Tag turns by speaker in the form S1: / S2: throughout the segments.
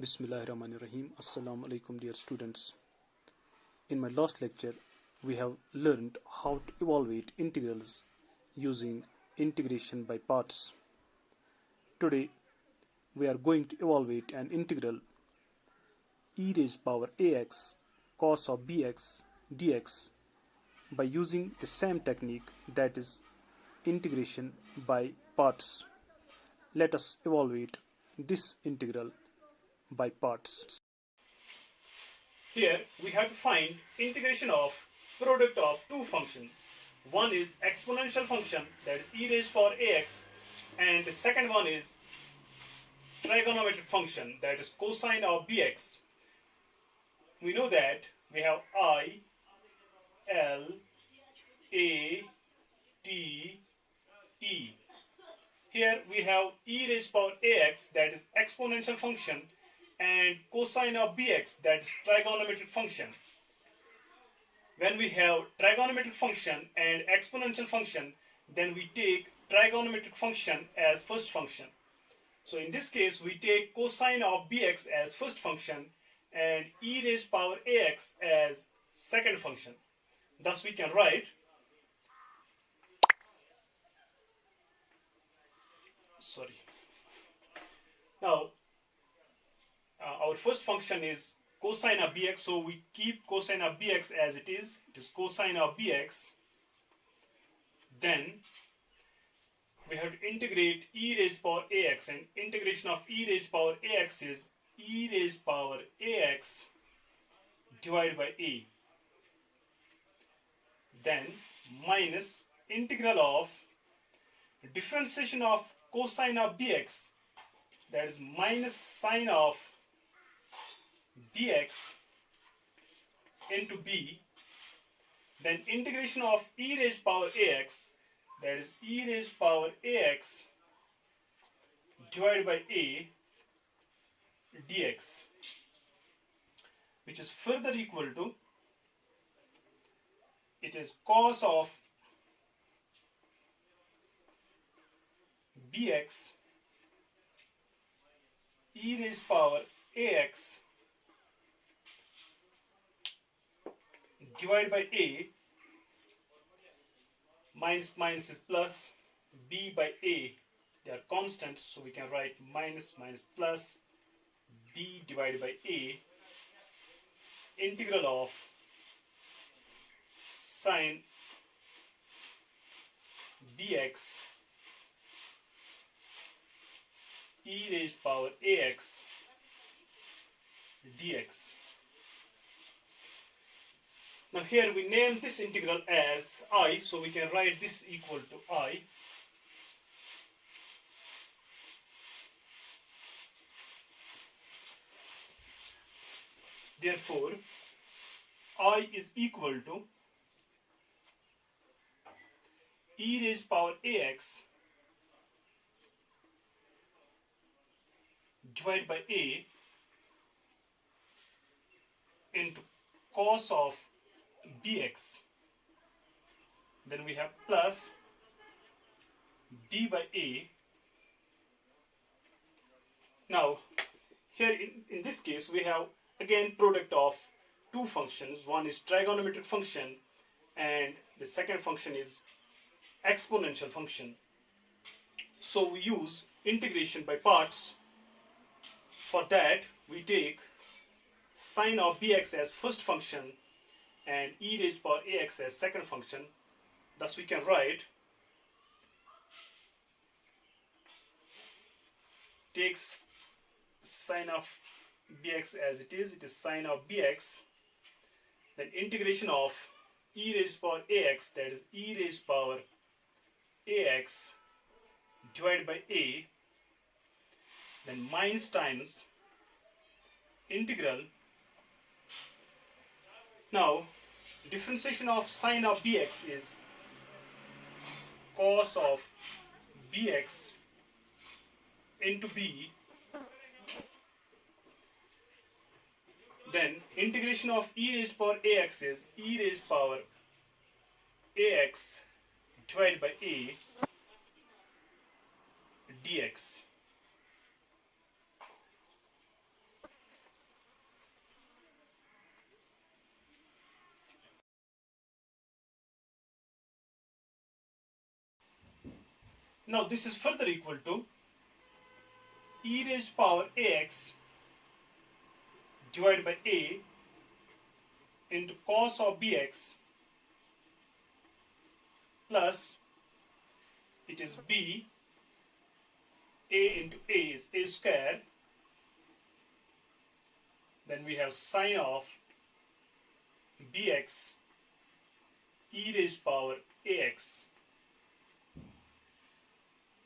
S1: Bismillahirrahmanirrahim. Assalamu alaikum, dear students. In my last lecture, we have learned how to evaluate integrals using integration by parts. Today, we are going to evaluate an integral e raised power ax cos of bx dx by using the same technique, that is integration by parts. Let us evaluate this integral by parts. Here we have to find integration of product of two functions. One is exponential function, that is e raised power ax, and the second one is trigonometric function, that is cosine of bx. We know that we have I, L, A, T, E. Here we have e raised power ax, that is exponential function, and cosine of bx, that is trigonometric function. When we have trigonometric function and exponential function, then we take trigonometric function as first function. So in this case, we take cosine of bx as first function and e raised power ax as second function. Thus we can write now our first function is cosine of bx, so we keep cosine of bx as it is cosine of bx. Then we have to integrate e raised power ax, and integration of e raised power ax is e raised power ax divided by a. Then minus integral of differentiation of cosine of bx, that is minus sine of bx into b. Then integration of e raised power ax, that is e raised power ax divided by a dx, which is further equal to, it is cos of bx e raised power ax divided by a, minus minus is plus, b by a, they are constants, so we can write minus minus plus, b divided by a, integral of sine dx e raised power ax dx. Now here we name this integral as I, so we can write this equal to I. Therefore, I is equal to e raised power ax divided by a into cos of bx. Then we have plus b by a. Now here in this case we have again product of two functions. One is trigonometric function and the second function is exponential function. So we use integration by parts. For that we take sine of bx as first function and e raised power ax as second function. Thus we can write, takes sine of bx as it is sine of bx, then integration of e raised power ax, that is e raised power ax divided by a, then minus times integral. Now differentiation of sine of bx is cos of bx into b. Then integration of e raised power ax is e raised power ax divided by a dx. Now this is further equal to e raised power ax divided by a into cos of bx plus it is b, a into a is a square, then we have sine of bx e raised power ax,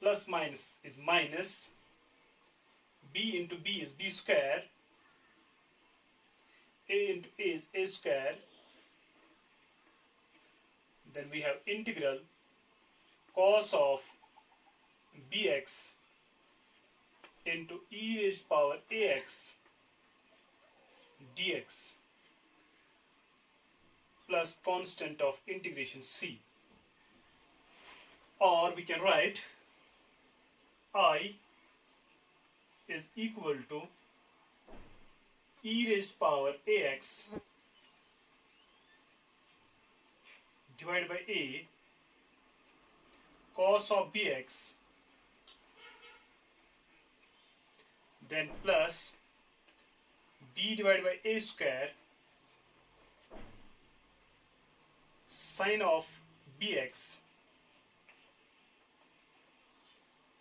S1: plus minus is minus, b into b is b square, a into a is a square, then we have integral cos of bx into e raised power ax dx plus constant of integration c, or we can write I is equal to e raised power ax divided by a cos of bx, then plus b divided by a square sine of bx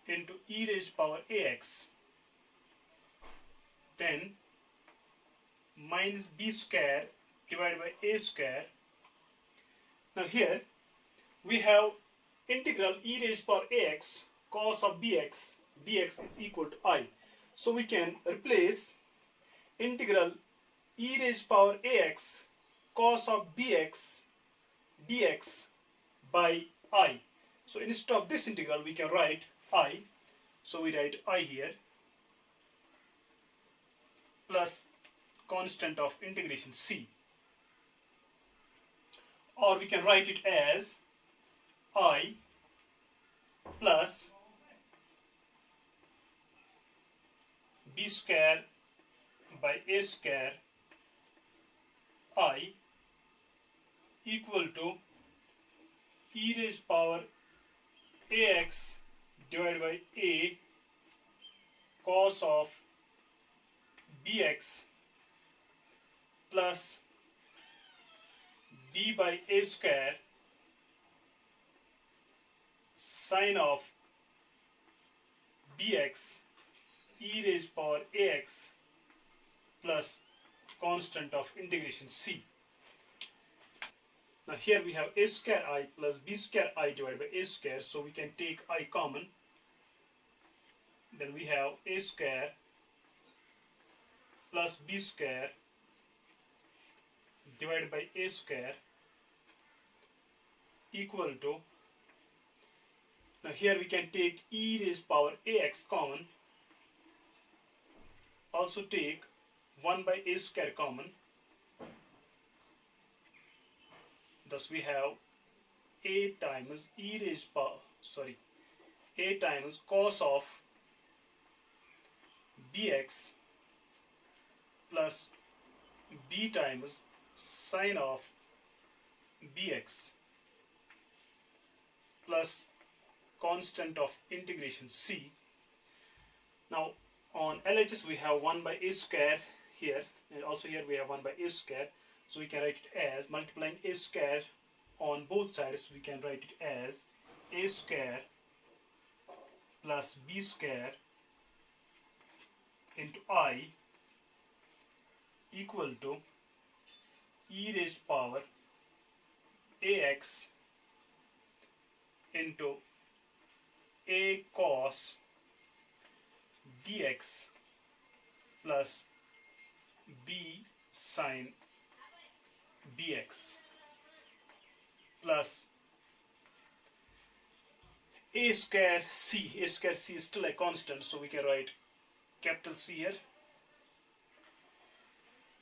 S1: into e raised power ax, then minus b square divided by a square. Now here we have integral e raised power ax cos of bx dx is equal to I. So we can replace integral e raised power ax cos of bx dx by I. So instead of this integral we can write I. So we write I here plus constant of integration c, or we can write it as I plus b square by a square I equal to e raised power ax divided by a cos of bx plus b by a square sine of bx e raised power ax plus constant of integration c. Now here we have a square I plus b square I divided by a square, so we can take I common. Then we have a square plus b square divided by a square equal to, now here we can take e raised power ax common, also take 1 by a square common, thus we have a times e raised power, a times cos of bx plus b times sine of bx plus constant of integration c. Now on LHS we have 1 by a square here, and also here we have 1 by a square, so we can write it as, multiplying a square on both sides, we can write it as a square plus b square into I equal to e raised power ax into a cos dx plus b sine bx plus a square c. A square c is still a constant, so we can write capital C here,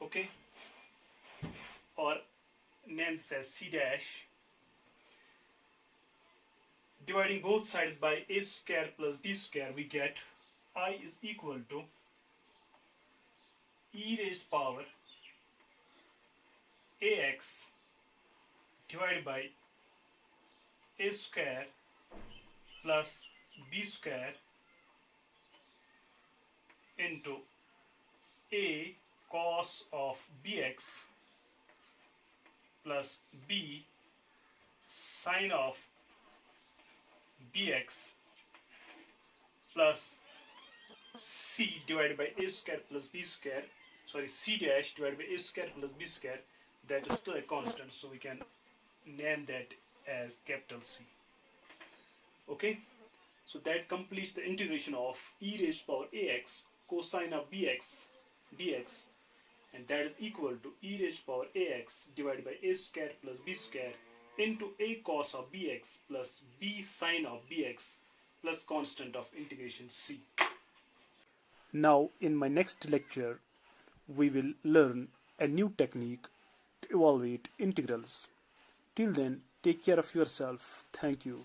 S1: okay, or name this as c dash. Dividing both sides by a square plus b square, we get I is equal to e raised power ax divided by a square plus b square into a cos of bx plus b sine of bx plus c divided by a square plus b square, sorry, c dash divided by a square plus b square, that is still a constant, so we can name that as capital C. Okay, so that completes the integration of e raised to power ax cosine of bx dx, and that is equal to e raised to power ax divided by a square plus b square into a cos of bx plus b sine of bx plus constant of integration c. Now in my next lecture we will learn a new technique to evaluate integrals. Till then, take care of yourself. Thank you.